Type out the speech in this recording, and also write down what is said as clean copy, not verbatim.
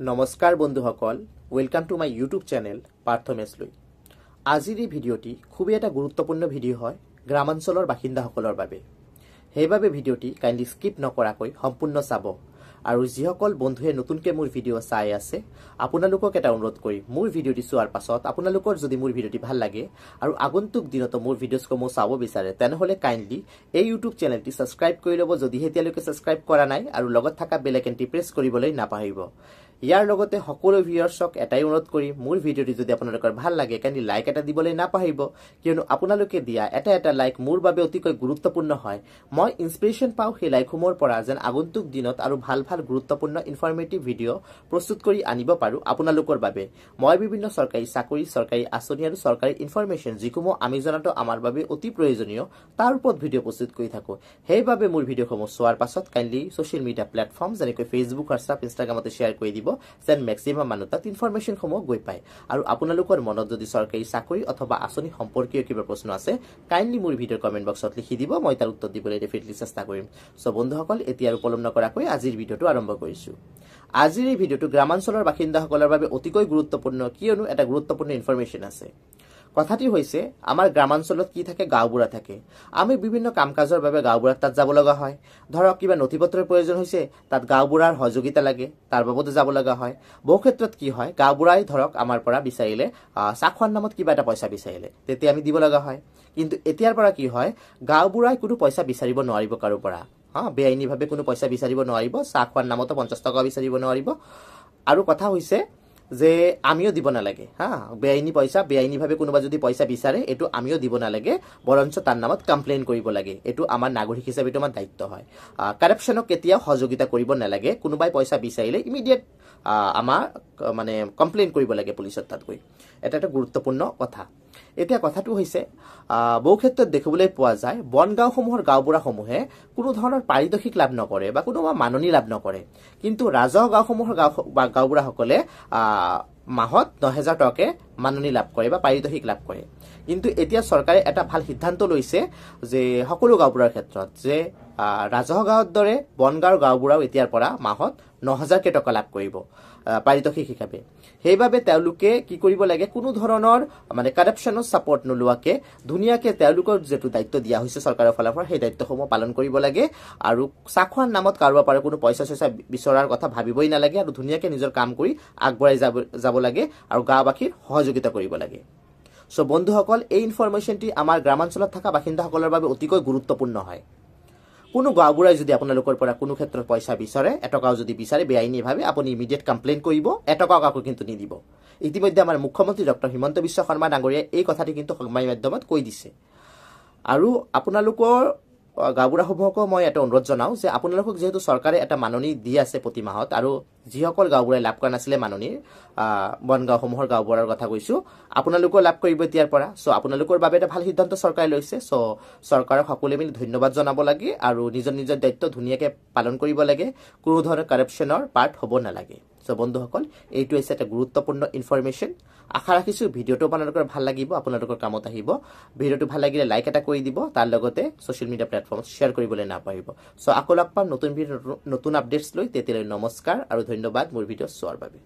নমস্কাৰ বন্ধুসকল, welcome to my YouTube channel পাৰ্থমেছলৈ। আজিৰ এই ভিডিঅ'টি খুবেই এটা গুৰুত্বপূৰ্ণ ভিডিঅ' হয় গ্ৰামাঞ্চলৰ বাসিন্দাসকলৰ বাবে। সেইবাবে ভিডিঅ'টি কাইণ্ডলি স্কিপ নকৰাকৈ সম্পূৰ্ণ চাব। আৰু যিসকল বন্ধুৱে নতুনকৈ মোৰ ভিডিঅ' চাই আছে, আপোনালোকক এটা অনুৰোধ কৰিম, মোৰ ভিডিঅ'টি চোৱাৰ পাছত আপোনালোকৰ যদি মোৰ ভিডিঅ'টি ভাল লাগে আৰু আগন্তুক দিনতো মোৰ ভিডিঅ'সমূহ চাব বিচাৰে, তেনেহ'লে কাইণ্ডলি এই ইউটিউব চেনেলটি ছাবস্ক্ৰাইব কৰি ল'ব যদিহে এতিয়ালৈকে ছাবস্ক্ৰাইব কৰা নাই, আৰু লগত থকা বেল আইকনটি প্ৰেছ কৰিবলৈ নাপাহৰিব। ইয়াৰ লগতে সকলো ভিউয়াৰ্ছক এটাই অনুৰোধ কৰিম, মোৰ ভিডিঅ'টি যদি আপোনালোকৰ ভাল লাগে কাইণ্ডলি লাইক এটা দিবলৈ নাপাহৰিব, কিয়নো আপোনালোকে দিয়া এটা লাইক মোৰ বাবে অতিকৈ গুৰুত্বপূৰ্ণ হয়। মই ইনস্পিৰেশ্যন পাওঁ সেই লাইকসমূহৰ পৰা, যেন আগন্তুক দিনত আৰু ভাল গুৰুত্বপূৰ্ণ ইনফৰমেটিভ ভিডিঅ' প্ৰস্তুত কৰি আনিব পাৰোঁ আপোনালোকৰ বাবে। মই বিভিন্ন চৰকাৰী চাকৰি, চৰকাৰী আঁচনি আৰু চৰকাৰী ইনফৰমেশ্যন যিসমূহ আমি জনাটো আমাৰ বাবে অতি প্ৰয়োজনীয়, তাৰ ওপৰত ভিডিঅ' প্ৰস্তুত কৰি থাকোঁ। সেইবাবে মোৰ ভিডিঅ'সমূহ চোৱাৰ পাছত কাইণ্ডলি ছ'চিয়েল মিডিয়া প্লেটফৰ্ম যেনেকৈ ফেচবুক, হোৱাটছআপ, ইনষ্টাগ্ৰামতে শ্বেয়াৰ কৰি দিব, যেন মেক্সিমাম মানুহ তাত ইনফৰমেশ্যনসমূহ গৈ পায়। আৰু আপোনালোকৰ মনত যদি চৰকাৰী চাকৰি অথবা আঁচনি সম্পৰ্কীয় কিবা প্ৰশ্ন আছে, কাইণ্ডলি মোৰ ভিডিঅ'ৰ কমেণ্ট বক্সত লিখি দিব, মই তাৰ উত্তৰ দিবলৈ ডেফিনেটলি চেষ্টা কৰিম। চ' বন্ধুসকল, এতিয়া আৰু পলম নকৰাকৈ আজিৰ ভিডিঅ'টো আৰম্ভ কৰিছোঁ। আজিৰ এই ভিডিঅ'টো গ্ৰামাঞ্চলৰ বাসিন্দাসকলৰ বাবে অতিকৈ গুৰুত্বপূৰ্ণ, কিয়নো এটা গুৰুত্বপূৰ্ণ ইনফৰমেশ্যন আছে। কথাটি হৈছে, আমাৰ গ্ৰামাঞ্চলত কি থাকে, গাঁওবুঢ়া থাকে। আমি বিভিন্ন কাম কাজৰ বাবে গাঁওবুঢ়াৰ তাত যাব লগা হয়। ধৰক কিবা নথি পত্ৰৰ প্ৰয়োজন হৈছে, তাত গাঁওবুঢ়াৰ সহযোগিতা লাগে, তাৰ বাবদে যাব লগা হয়। বহু ক্ষেত্ৰত কি হয়, গাঁওবুঢ়াই ধৰক আমাৰ পৰা বিচাৰিলে চাহ খোৱাৰ নামত কিবা এটা পইচা বিচাৰিলে, তেতিয়া আমি দিব লগা হয়। কিন্তু এতিয়াৰ পৰা কি হয়, গাঁওবুঢ়াই কোনো পইচা বিচাৰিব নোৱাৰিব কাৰো পৰা। বেআইনীভাৱে কোনো পইচা বিচাৰিব নোৱাৰিব, চাহ খোৱাৰ নামতো 50 টকা বিচাৰিব নোৱাৰিব। আৰু কথা হৈছে যে আমিও দিব নালাগে। বেআইনীভাৱে কোনোবা যদি পইচা বিচাৰে, এইটো আমিও দিব নালাগে, বৰঞ্চ তাৰ নামত কমপ্লেইন কৰিব লাগে। এইটো আমাৰ নাগৰিক হিচাপে আমাৰ দায়িত্ব হয়। কাৰাপশ্যনক কেতিয়াও সহযোগিতা কৰিব নালাগে। কোনোবাই পইচা বিচাৰিলে ইমিডিয়েট আমাৰ কমপ্লেইন কৰিব লাগে পুলিচত তাত গৈ। এটা গুৰুত্বপূৰ্ণ কথা। এতিয়া কথাটো হৈছে, বহু ক্ষেত্ৰত দেখিবলৈ পোৱা যায় বনগাঁওসমূহৰ গাঁওবুঢ়াসমূহে কোনো ধৰণৰ পাৰিতোষিক লাভ নকৰে বা কোনোবা মাননি লাভ নকৰে। কিন্তু ৰাজহ গাঁওসমূহৰ গাঁওবুঢ়াসকলে মাহত 9,000 টকাকে মাননি লাভ কৰে বা পাৰিতোষিক লাভ কৰে। কিন্তু এতিয়া চৰকাৰে এটা ভাল সিদ্ধান্ত লৈছে যে সকলো গাঁওবুঢ়াৰ ক্ষেত্ৰত, যে ৰাজহ গাঁৱৰ দৰে বনগাঁৱৰ গাঁওবুঢ়াও এতিয়াৰ পৰা মাহত 9,000 টকা লাভ কৰিব পাৰিতোষিক হিচাপে। সেইবাবে তেওঁলোকে কি কৰিব লাগে, কোনো ধৰণৰ কাৰাপশ্যনৰ ছাপৰ্ট নোলোৱাকে ধুনীয়াকে তেওঁলোকৰ যিটো দায়িত্ব দিয়া হৈছে চৰকাৰৰ ফালৰ পৰা, সেই দায়িত্বসমূহ পালন কৰিব লাগে। আৰু চাহ খোৱাৰ নামত কাৰোবাৰ পৰা কোনো পইচা চইচা বিচৰাৰ কথা ভাবিবই নালাগে, আৰু ধুনীয়াকে নিজৰ কাম কৰি আগবঢ়াই যাব লাগে, আৰু গাঁওবাসীৰ সহযোগিতা কৰিব লাগে। চ' বন্ধুসকল, এই ইনফৰমেশ্যনটি আমাৰ গ্ৰামাঞ্চলত থকা বাসিন্দাসকলৰ বাবে অতিকৈ গুৰুত্বপূৰ্ণ হয়। কোনো গাঁওবুঢ়াই যদি আপোনালোকৰ পৰা কোনো ক্ষেত্ৰত পইচা বিচাৰে, এটকাও যদি বিচাৰে বেআইনীভাৱে, আপুনি ইমিডিয়েট কমপ্লেইন কৰিব, এটকাও কাকো কিন্তু নিদিব। ইতিমধ্যে আমাৰ মুখ্যমন্ত্ৰী ডক্টৰ হিমন্ত বিশ্ব শৰ্মা ডাঙৰীয়াই এই কথাটি কিন্তু সংবাদ মাধ্যমত কৈ দিছে। আৰু আপোনালোকৰ গাঁওবুঢ়াসমূহকো মই এটা অনুৰোধ জনাওঁ যে আপোনালোকক যিহেতু চৰকাৰে এটা মাননি দি আছে প্ৰতি মাহত, আৰু যিসকল গাঁওবুঢ়াই লাভ কৰা নাছিলে মাননিৰ, বনগাঁওসমূহৰ গাঁওবুঢ়াৰ কথা কৈছোঁ, আপোনালোকেও লাভ কৰিব এতিয়াৰ পৰা। চ' আপোনালোকৰ বাবে এটা ভাল সিদ্ধান্ত চৰকাৰে লৈছে। চ' চৰকাৰক সকলোৱে মিলি ধন্যবাদ জনাব লাগে, আৰু নিজৰ দায়িত্ব ধুনীয়াকৈ পালন কৰিব লাগে। কোনো ধৰণৰ কাৰাপশ্যনৰ পাৰ্ট হ'ব নালাগে। চ' বন্ধুসকল, এইটো হৈছে এটা গুৰুত্বপূৰ্ণ ইনফৰমেশ্যন। আশা ৰাখিছোঁ ভিডিঅ'টো আপোনালোকৰ ভাল লাগিব, আপোনালোকৰ কামত আহিব। ভিডিঅ'টো ভাল লাগিলে লাইক এটা কৰি দিব, তাৰ লগতে ছ'চিয়েল মিডিয়া প্লেটফৰ্মত শ্বেয়াৰ কৰিবলৈ নাপাহৰিব। চ' আকৌ লগ পাম নতুন ভিডিঅ' নতুন আপডেটছ লৈ। তেতিয়ালৈ নমস্কাৰ আৰু ধন্যবাদ মোৰ ভিডিঅ' চোৱাৰ বাবে।